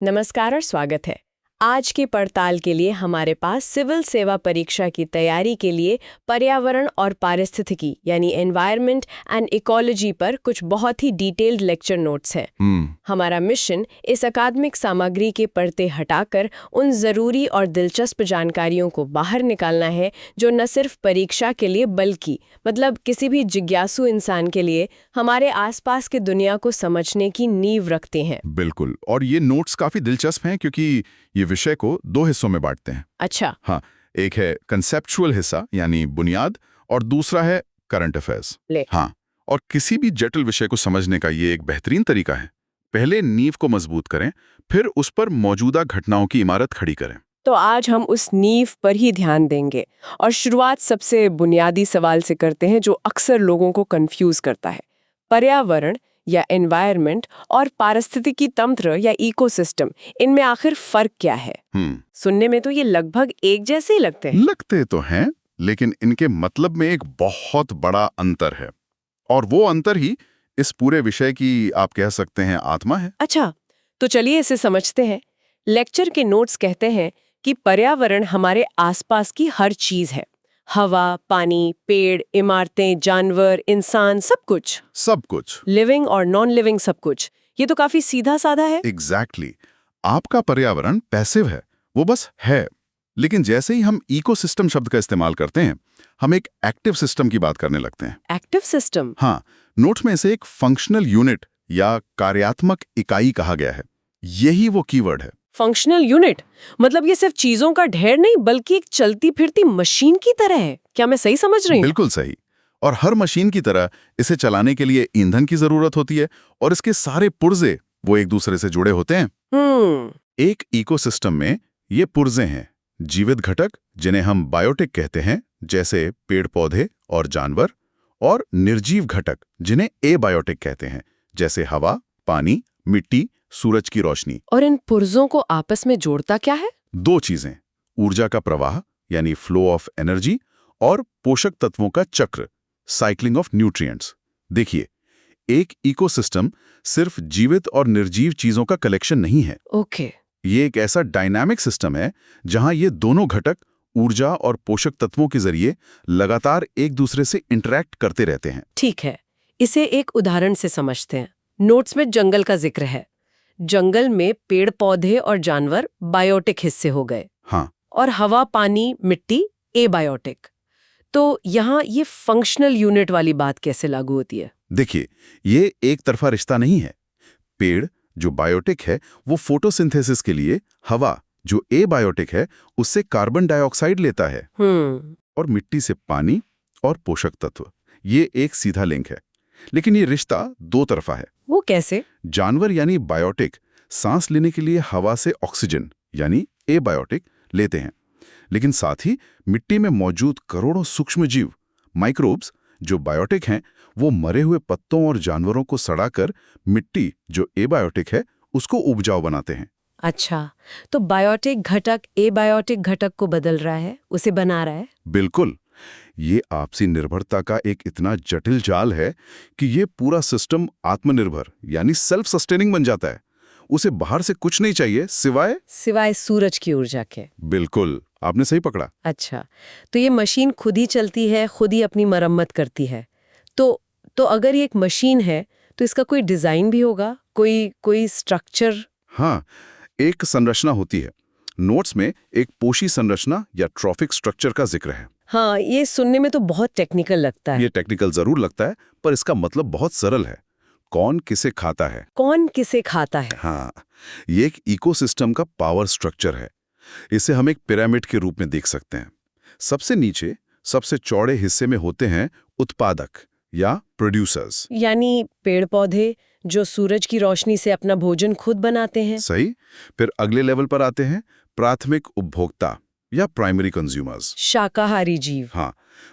नमस्कार और स्वागत है। आज की पड़ताल के लिए हमारे पास सिविल सेवा परीक्षा की तैयारी के लिए पर्यावरण और पारिस्थितिकी यानी एनवायरनमेंट एंड इकोलॉजी पर कुछ बहुत ही डिटेल्ड लेक्चर नोट्स हैं। हमारा मिशन इस अकादमिक सामग्री के पर्दे हटाकर उन ज़रूरी और दिलचस्प जानकारियों को बाहर निकालना है जो न सिर्फ परीक्षा के लिए बल्कि किसी भी जिज्ञासु इंसान के लिए हमारे आसपास की दुनिया को समझने की नींव रखते हैं। बिल्कुल, और ये नोट्स काफी दिलचस्प हैं क्योंकि ये विषय को दो हिस्सों में बांटते हैं। अच्छा। हाँ, एक है कंसेप्चुअल हिस्सा यानी बुनियाद, और दूसरा है करंट अफेयर्स। हाँ, और किसी भी जटिल विषय को समझने का ये एक बेहतरीन तरीका है। पहले नींव को मजबूत करें, फिर उस पर मौजूदा घटनाओं की इमारत खड़ी करें। तो आज हम उस नींव पर ही ध्यान देंगे और शुरुआत सबसे बुनियादी सवाल से करते हैं जो अक्सर लोगों को कंफ्यूज करता है। पर्यावरण या एनवायरनमेंट और पारिस्थितिकी तंत्र या इकोसिस्टम, इनमें आखिर फर्क क्या है? सुनने में तो ये लगभग एक जैसे ही लगते हैं। लगते तो हैं, लेकिन इनके मतलब में एक बहुत बड़ा अंतर है, और वो अंतर ही इस पूरे विषय की आप कह सकते हैं आत्मा है। अच्छा, तो चलिए इसे समझते हैं। लेक्चर के नोट्स कहते हैं कि पर्यावरण हमारे आसपास की हर चीज है। हवा, पानी, पेड़, इमारतें, जानवर, इंसान, सब कुछ लिविंग और नॉन लिविंग, सब कुछ। ये तो काफी सीधा साधा है। एग्जैक्टली। आपका पर्यावरण पैसिव है, वो बस है। लेकिन जैसे ही हम इकोसिस्टम शब्द का इस्तेमाल करते हैं, हम एक एक्टिव सिस्टम की बात करने लगते हैं। Active system? हाँ, नोट्स में इसे एक फंक्शनल यूनिट या कार्यात्मक इकाई कहा गया है। यही वो कीवर्ड है। फंक्शनल यूनिट मतलब ये सिर्फ चीजों का ढेर नहीं बल्कि एक चलती फिरती मशीन की तरह है। क्या मैं सही समझ रही हूँ? बिल्कुल सही। और हर मशीन की तरह इसे चलाने के लिए ईंधन की जरूरत होती है, और इसके सारे पुर्जे वो एक दूसरे से जुड़े होते हैं। एक इकोसिस्टम में ये पुर्जे हैं जीवित घटक, जिन्हें हम बायोटिक कहते हैं, जैसे पेड़ पौधे और जानवर, और निर्जीव घटक जिन्हें एबायोटिक कहते हैं, जैसे हवा, पानी, मिट्टी, सूरज की रोशनी। और इन पुर्जों को आपस में जोड़ता क्या है? दो चीजें, ऊर्जा का प्रवाह यानी फ्लो ऑफ एनर्जी, और पोषक तत्वों का चक्र, साइक्लिंग ऑफ न्यूट्रिएंट्स। देखिए, एक इकोसिस्टम सिर्फ जीवित और निर्जीव चीजों का कलेक्शन नहीं है। ओके। ये एक ऐसा डायनामिक सिस्टम है जहां ये दोनों घटक ऊर्जा और पोषक तत्वों के जरिए लगातार एक दूसरे से इंटरैक्ट करते रहते हैं। ठीक है, इसे एक उदाहरण से समझते हैं। नोट्स में जंगल का जिक्र है। जंगल में पेड़ पौधे और जानवर बायोटिक हिस्से हो गए। हाँ। और हवा, पानी, मिट्टी एबायोटिक। तो यहाँ ये फंक्शनल यूनिट वाली बात कैसे लागू होती है? देखिए, ये एक तरफा रिश्ता नहीं है। पेड़ जो बायोटिक है वो फोटोसिंथेसिस के लिए, हवा जो एबायोटिक है उससे कार्बन डाइऑक्साइड लेता है, और मिट्टी से पानी और पोषक तत्व। ये एक सीधा लिंक है, लेकिन ये रिश्ता दो तरफा है। वो कैसे? जानवर यानी बायोटिक सांस लेने के लिए हवा से ऑक्सीजन यानी एबायोटिक लेते हैं, लेकिन साथ ही मिट्टी में मौजूद करोड़ों सूक्ष्मजीव माइक्रोब्स जो बायोटिक हैं, वो मरे हुए पत्तों और जानवरों को सड़ाकर मिट्टी जो एबायोटिक है उसको उपजाऊ बनाते हैं। अच्छा, तो बायोटिक घटक एबायोटिक घटक को बदल रहा है, उसे बना रहा है। बिल्कुल। ये आपसी निर्भरता का एक इतना जटिल जाल है कि ये पूरा सिस्टम आत्मनिर्भर यानी सेल्फ सस्टेनिंग बन जाता है। उसे बाहर से कुछ नहीं चाहिए सिवाय सूरज की ऊर्जा के। बिल्कुल, आपने सही पकड़ा। अच्छा, तो ये मशीन खुद ही चलती है, खुद ही अपनी मरम्मत करती है। तो अगर ये एक मशीन है तो इसका कोई डिजाइन भी होगा, कोई स्ट्रक्चर? हाँ, एक संरचना होती है। नोट्स में एक पोषी संरचना या ट्रॉफिक स्ट्रक्चर का जिक्र है। हाँ, ये सुनने में तो बहुत टेक्निकल लगता है। ये टेक्निकल जरूर लगता है, पर इसका मतलब बहुत सरल है। कौन किसे खाता है? कौन किसे खाता है? हाँ, ये एक इकोसिस्टम का पावर स्ट्रक्चर है। इसे हम एक पिरामिड के रूप में देख सकते हैं। सबसे नीचे सबसे चौड़े हिस्से में होते हैं उत्पादक या प्रोड्यूसर्स, यानी पेड़ पौधे जो सूरज की रोशनी से अपना भोजन खुद बनाते हैं। सही। फिर अगले लेवल पर आते हैं प्राथमिक उपभोक्ता या प्राइमरी कंज्यूमर्स, शाकाहारी जीव। हाँ,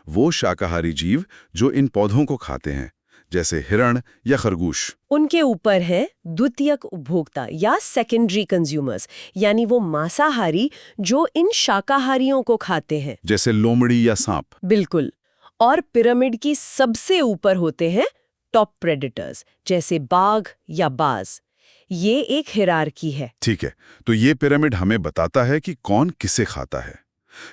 वो शाकाहारी जीव जो इन पौधों को खाते हैं, जैसे हिरण या खरगोश। उनके ऊपर है द्वितीयक उपभोक्ता या सेकेंडरी कंज्यूमर्स, यानी वो मांसाहारी जो इन शाकाहारियों को खाते हैं, जैसे लोमड़ी या सांप। बिल्कुल। और पिरामिड की सबसे ऊपर होते हैं टॉप प्रेडेटर्स, जैसे बाघ या बाज। ये एक हिरार्की है। ठीक है, तो ये पिरामिड हमें बताता है कि कौन किसे खाता है।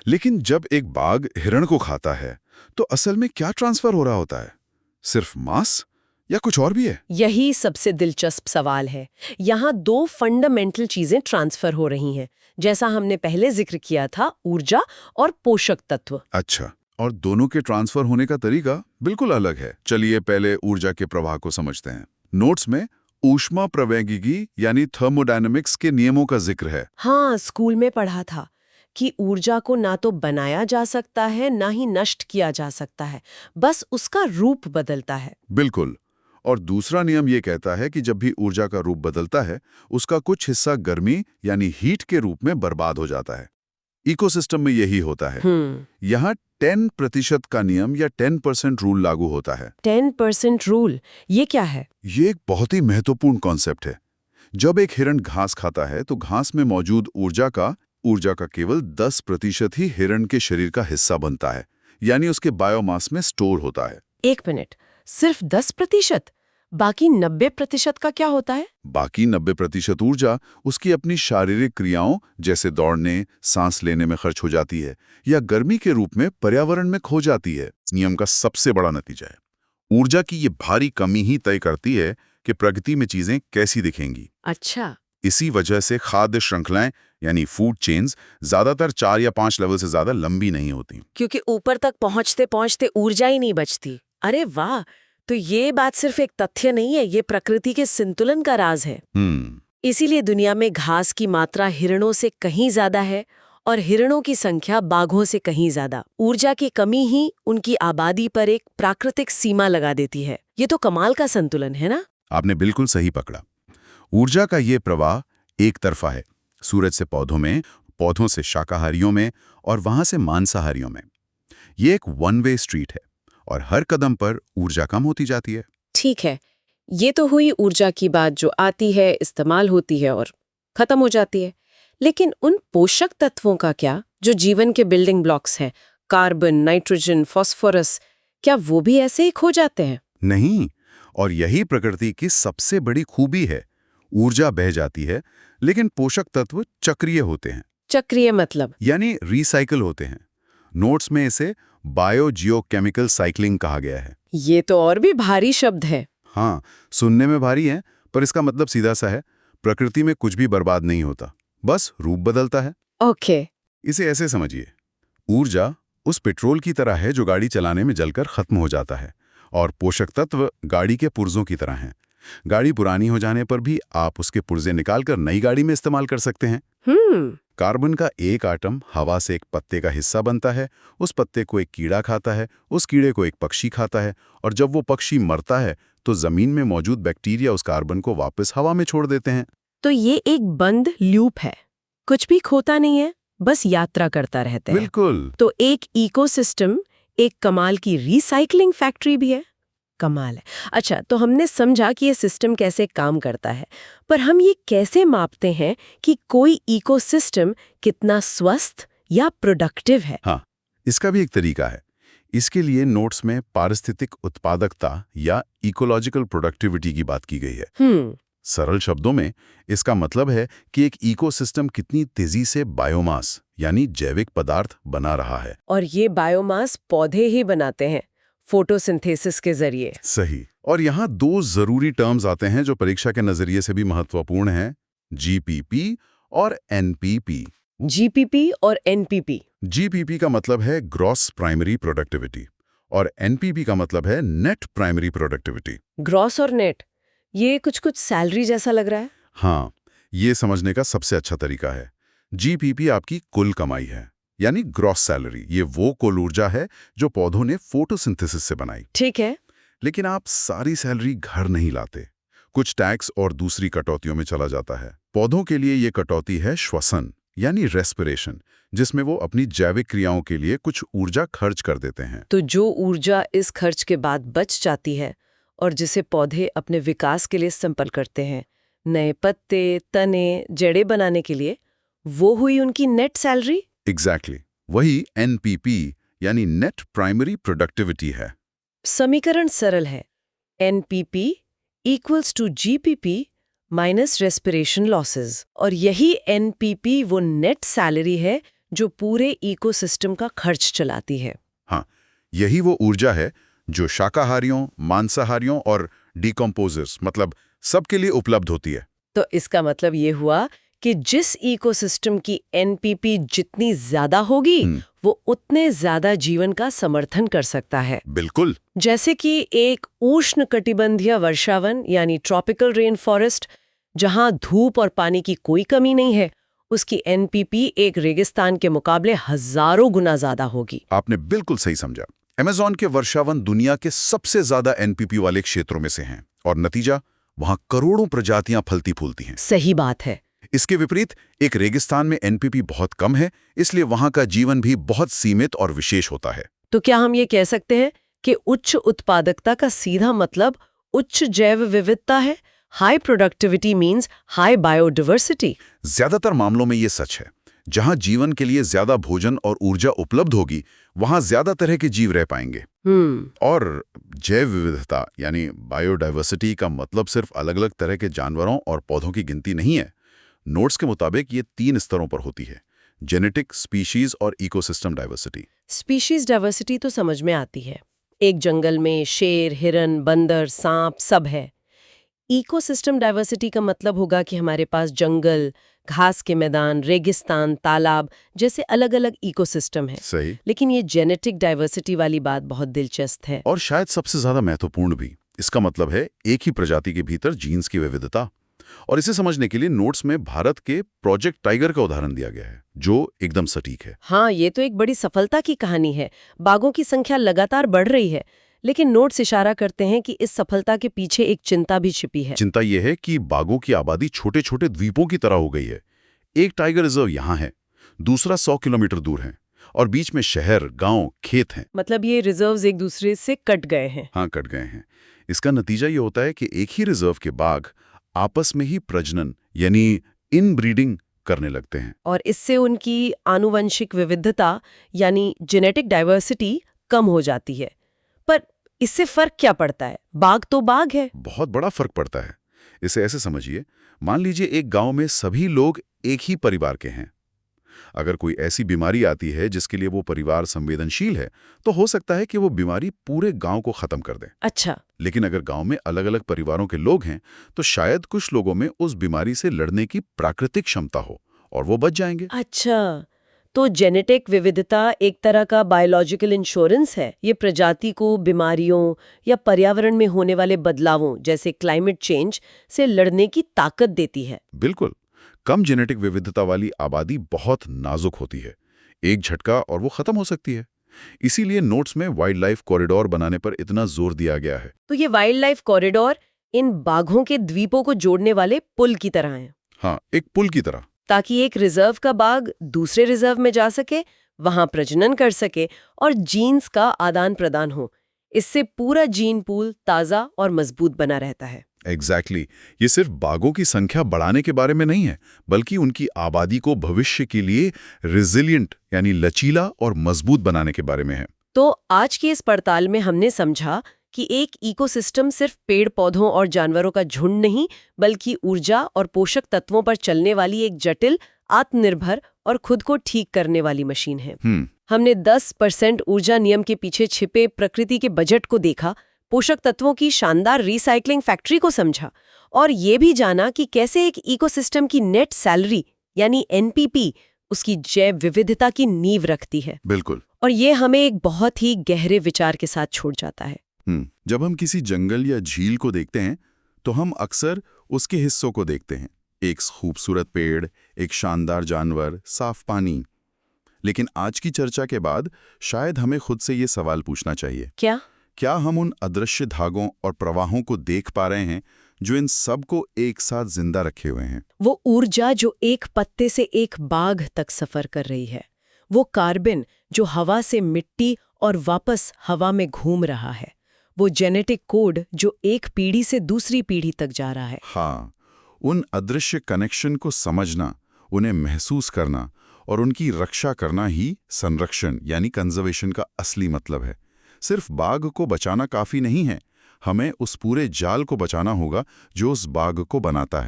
लेकिन जब एक बाघ हिरण को खाता है तो असल में क्या ट्रांसफर हो रहा होता है? सिर्फ मांस या कुछ और भी है? यही सबसे दिलचस्प सवाल है। यहाँ दो फंडामेंटल चीजें ट्रांसफर हो रही हैं, जैसा हमने पहले जिक्र किया था, ऊर्जा और पोषक तत्व। अच्छा, और दोनों के ट्रांसफर होने का तरीका बिल्कुल अलग है। चलिए पहले ऊर्जा के प्रवाह को समझते हैं। नोट्स में ऊष्मा प्रवैगिकी यानी थर्मोडायनेमिक्स के नियमों का जिक्र है। हाँ, स्कूल में पढ़ा था कि ऊर्जा को ना तो बनाया जा सकता है ना ही नष्ट किया जा सकता है, बस उसका रूप बदलता है। बिल्कुल। और दूसरा नियम ये कहता है कि जब भी ऊर्जा का रूप बदलता है, उसका कुछ हिस्सा गर्मी यानी हीट के रूप में बर्बाद हो जाता है। इकोसिस्टम में यही होता है। यहाँ 10% का नियम या 10% रूल लागू होता है। 10% रूल, ये क्या है? ये एक बहुत ही महत्वपूर्ण कॉन्सेप्ट है। जब एक हिरण घास खाता है तो घास में मौजूद ऊर्जा का केवल 10% ही हिरण के शरीर का हिस्सा बनता है, यानी उसके बायोमास में स्टोर होता है। 1 मिनट, सिर्फ 10%? बाकी 90% का क्या होता है? बाकी 90% ऊर्जा उसकी अपनी शारीरिक क्रियाओं जैसे दौड़ने, सांस लेने में खर्च हो जाती है या गर्मी के रूप में पर्यावरण में खो जाती है। इस नियम का सबसे बड़ा नतीजा है ऊर्जा की ये भारी कमी ही तय करती है कि प्रगति में चीजें कैसी दिखेंगी। अच्छा। इसी वजह से खाद्य श्रृंखलाएं यानी फूड चेन्स ज्यादातर 4 या 5 लेवल से ज्यादा लंबी नहीं होती, क्योंकि ऊपर तक पहुंचते पहुंचते ऊर्जा ही नहीं बचती। अरे वाह, तो ये बात सिर्फ एक तथ्य नहीं है, ये प्रकृति के संतुलन का राज है। इसीलिए दुनिया में घास की मात्रा हिरणों से कहीं ज्यादा है और हिरणों की संख्या बाघों से कहीं ज्यादा। ऊर्जा की कमी ही उनकी आबादी पर एक प्राकृतिक सीमा लगा देती है। ये तो कमाल का संतुलन है ना? आपने बिल्कुल सही पकड़ा। ऊर्जा का ये प्रवाह एक तरफा है, सूरज से पौधों में, पौधों से शाकाहारियों में और वहां से मांसाहारियों में। ये एक वन वे स्ट्रीट है और हर कदम पर ऊर्जा कम होती जाती है। ठीक है, ये तो हुई ऊर्जा की बात जो आती है, इस्तेमाल होती है और खत्म हो जाती है। लेकिन उन पोषक तत्वों का क्या जो जीवन के बिल्डिंग ब्लॉक्स हैं, कार्बन, नाइट्रोजन, फास्फोरस, क्या वो भी ऐसे ही खो जाते हैं? नहीं, और यही प्रकृति की सबसे बड़ी खूबी है। ऊर्जा बह जाती है लेकिन पोषक तत्व चक्रीय होते हैं। चक्रीय मतलब? यानी रिसाइकिल होते हैं। नोट्स में इसे बायोजियोकेमिकल साइक्लिंग कहा गया है। ये तो और भी भारी शब्द है। हाँ, सुनने में भारी है, पर इसका मतलब सीधा सा है, प्रकृति में कुछ भी बर्बाद नहीं होता, बस रूप बदलता है। ओके। इसे ऐसे समझिए, ऊर्जा उस पेट्रोल की तरह है जो गाड़ी चलाने में जलकर खत्म हो जाता है, और पोषक तत्व गाड़ी के पुर्जों की तरह हैं। गाड़ी पुरानी हो जाने पर भी आप उसके पुर्जे निकालकर नई गाड़ी में इस्तेमाल कर सकते हैं। कार्बन का एक आटम हवा से एक पत्ते का हिस्सा बनता है, उस पत्ते को एक कीड़ा खाता है, उस कीड़े को एक पक्षी खाता है, और जब वो पक्षी मरता है तो जमीन में मौजूद बैक्टीरिया उस कार्बन को वापस हवा में छोड़ देते हैं। तो ये एक बंद लूप है, कुछ भी खोता नहीं है, बस यात्रा करता रहता है। बिल्कुल। तो एक इकोसिस्टम एक कमाल की रिसाइकलिंग फैक्ट्री भी है। कमाल है। अच्छा, तो हमने समझा कि ये सिस्टम कैसे काम करता है, पर हम ये कैसे मापते हैं कि कोई इकोसिस्टम कितना स्वस्थ या प्रोडक्टिव है? हाँ, इसका भी एक तरीका है। इसके लिए नोट्स में पारिस्थितिक उत्पादकता या इकोलॉजिकल प्रोडक्टिविटी की बात की गई है। सरल शब्दों में इसका मतलब है कि एक इकोसिस्टम कितनी तेजी से बायोमास यानी जैविक पदार्थ बना रहा है। और ये बायोमास पौधे ही बनाते हैं, फोटोसिंथेसिस के जरिए। सही। और यहाँ दो जरूरी टर्म्स आते हैं जो परीक्षा के नजरिए से भी महत्वपूर्ण हैं, जीपीपी और एनपीपी। जीपीपी और एनपीपी। जीपीपी का मतलब है ग्रॉस प्राइमरी प्रोडक्टिविटी और एनपीपी का मतलब है नेट प्राइमरी प्रोडक्टिविटी। ग्रॉस और नेट, ये कुछ सैलरी जैसा लग रहा है। हाँ, ये समझने का सबसे अच्छा तरीका है। जीपीपी आपकी कुल कमाई है, यानी ग्रॉस सैलरी। ये वो कुल ऊर्जा है जो पौधों ने फोटोसिंथेसिस से बनाई। ठीक है। लेकिन आप सारी सैलरी घर नहीं लाते, कुछ टैक्स और दूसरी कटौतियों में चला जाता है। पौधों के लिए ये कटौती है श्वसन यानी रेस्पिरेशन, जिसमें वो अपनी जैविक क्रियाओं के लिए कुछ ऊर्जा खर्च कर देते हैं। तो जो ऊर्जा इस खर्च के बाद बच जाती है और जिसे पौधे अपने विकास के लिए इस्तेमाल करते हैं, नए पत्ते, तने, जड़ें बनाने के लिए, वो हुई उनकी नेट सैलरी। एग्जैक्टली, वही एनपीपी यानी नेट प्राइमरी प्रोडक्टिविटी है। समीकरण सरल है, NPP equals to GPP minus respiration losses. और यही एनपीपी वो नेट सैलरी है जो पूरे इकोसिस्टम का खर्च चलाती है। हाँ, यही वो ऊर्जा है जो शाकाहारियों, मांसाहारियों और डिकम्पोजर्स मतलब सबके लिए उपलब्ध होती है। तो इसका मतलब ये हुआ कि जिस इकोसिस्टम की एनपीपी जितनी ज्यादा होगी वो उतने ज्यादा जीवन का समर्थन कर सकता है। बिल्कुल। जैसे कि एक उष्णकटिबंधीय वर्षावन यानी ट्रॉपिकल रेन फॉरेस्ट, जहां धूप और पानी की कोई कमी नहीं है, उसकी एनपीपी एक रेगिस्तान के मुकाबले हजारों गुना ज्यादा होगी। आपने बिल्कुल सही समझा। अमेज़न के वर्षावन दुनिया के सबसे ज्यादा एनपीपी वाले क्षेत्रों में से हैं और नतीजा, वहां करोड़ों प्रजातियां फलती फूलती हैं। सही बात है। इसके विपरीत एक रेगिस्तान में एनपीपी बहुत कम है, इसलिए वहां का जीवन भी बहुत सीमित और विशेष होता है। तो क्या हम ये कह सकते हैं कि उच्च उत्पादकता का सीधा मतलब उच्च जैव विविधता है? High productivity means high biodiversity. ज्यादातर मामलों में ये सच है। जहां जीवन के लिए ज्यादा भोजन और ऊर्जा उपलब्ध होगी, वहां ज्यादा तरह के जीव रह पाएंगे। और जैव विविधता यानी बायोडाइवर्सिटी का मतलब सिर्फ अलग अलग तरह के जानवरों और पौधों की गिनती नहीं है। नोट्स के मुताबिक ये 3 स्तरों पर होती है: जेनेटिक, स्पीशीज और इकोसिस्टम डाइवर्सिटी। स्पीशीज डाइवर्सिटी तो समझ में आती है, एक जंगल में शेर, हिरन, बंदर, सांप सब है। इकोसिस्टम डाइवर्सिटी का मतलब होगा कि हमारे पास जंगल, घास के मैदान, रेगिस्तान, तालाब जैसे अलग अलग इकोसिस्टम है। सही। लेकिन ये जेनेटिक डाइवर्सिटी वाली बात बहुत दिलचस्प है और शायद सबसे ज्यादा महत्वपूर्ण भी। इसका मतलब है एक ही प्रजाति के भीतर जीन्स की विविधता। और इसे समझने के लिए नोट्स में भारत के प्रोजेक्ट टाइगर का उदाहरण दिया गया है, जो एकदम सटीक है। हाँ, ये तो एक बड़ी सफलता की कहानी है। बाघों की संख्या लगातार बढ़ रही है, लेकिन नोट्स इशारा करते हैं कि इस सफलता के पीछे एक चिंता भी छिपी है। चिंता यह है कि बाघों की आबादी छोटे छोटे द्वीपों की तरह हो गई है। एक टाइगर रिजर्व यहाँ है, दूसरा 100 किलोमीटर दूर है, और बीच में शहर, गांव, खेत हैं। मतलब ये रिजर्व्स एक दूसरे से कट गए हैं। हाँ, कट गए हैं। इसका नतीजा ये होता है कि एक ही रिजर्व के बाघ आपस में ही प्रजनन यानी इनब्रीडिंग करने लगते हैं। और इससे उनकी आनुवंशिक विविधता यानी जेनेटिक डाइवर्सिटी कम हो जाती है। पर इससे फर्क क्या पड़ता है? बाघ तो बाघ है। बहुत बड़ा फर्क पड़ता है। इसे ऐसे समझिए, मान लीजिए एक गांव में सभी लोग एक ही परिवार के हैं। अगर कोई ऐसी बीमारी आती है जिसके लिए वो परिवार संवेदनशील है, तो हो सकता है कि वो बीमारी पूरे गांव को खत्म कर दे। अच्छा। लेकिन अगर गांव में अलग अलग परिवारों के लोग हैं, तो शायद कुछ लोगों में उस बीमारी से लड़ने की प्राकृतिक क्षमता हो और वो बच जाएंगे। अच्छा, तो जेनेटिक विविधता एक तरह का बायोलॉजिकल इंश्योरेंस है। ये प्रजाति को बीमारियों या पर्यावरण में होने वाले बदलावों जैसे क्लाइमेट चेंज से लड़ने की ताकत देती है। बिल्कुल। कम जेनेटिक विविधता वाली आबादी बहुत नाजुक होती है, एक झटका और वो खत्म हो सकती है। इसीलिए नोट्स में वाइल्ड लाइफ कॉरिडोर बनाने पर इतना जोर दिया गया है। तो ये वाइल्ड लाइफ कॉरिडोर इन बाघों के द्वीपों को जोड़ने वाले पुल की तरह है। हाँ, एक पुल की तरह, ताकि एक रिजर्व का बाघ दूसरे रिजर्व में जा सके, वहां प्रजनन कर सके और जीन्स का आदान प्रदान हो। इससे पूरा जीन पूल ताजा और मजबूत बना रहता है। एग्जैक्टली। ये सिर्फ बाघों की संख्या बढ़ाने के बारे में नहीं है, बल्कि उनकी आबादी को भविष्य के लिए रिजिलियंट यानी लचीला और मजबूत बनाने के बारे में है। तो आज की इस पड़ताल में हमने समझा कि एक इकोसिस्टम सिर्फ पेड़ पौधों और जानवरों का झुंड नहीं, बल्कि ऊर्जा और पोषक तत्वों पर चलने वाली एक जटिल, आत्मनिर्भर और खुद को ठीक करने वाली मशीन है। हमने 10% ऊर्जा नियम के पीछे छिपे प्रकृति के बजट को देखा, पोषक तत्वों की शानदार रिसाइकलिंग फैक्ट्री को समझा और ये भी जाना कि कैसे एक इकोसिस्टम की नेट सैलरी यानी एनपीपी उसकी जैव विविधता की नींव रखती है। बिल्कुल। और ये हमें एक बहुत ही गहरे विचार के साथ छोड़ जाता है। जब हम किसी जंगल या झील को देखते हैं, तो हम अक्सर उसके हिस्सों को देखते हैं। एक खूबसूरत पेड़, एक शानदार जानवर, साफ पानी। लेकिन आज की चर्चा के बाद शायद हमें खुद से ये सवाल पूछना चाहिए, क्या हम उन अदृश्य धागों और प्रवाहों को देख पा रहे हैं जो इन सब को एक साथ जिंदा रखे हुए हैं? वो ऊर्जा जो एक पत्ते से एक बाघ तक सफर कर रही है, वो कार्बन जो हवा से मिट्टी और वापस हवा में घूम रहा है, वो जेनेटिक कोड जो एक पीढ़ी से दूसरी पीढ़ी तक जा रहा है। हाँ, उन अदृश्य कनेक्शन को समझना, उन्हें महसूस करना और उनकी रक्षा करना ही संरक्षण यानी कंजर्वेशन का असली मतलब है। सिर्फ बाघ को बचाना काफी नहीं है, हमें उस पूरे जाल को बचाना होगा जो उस बाघ को बनाता है।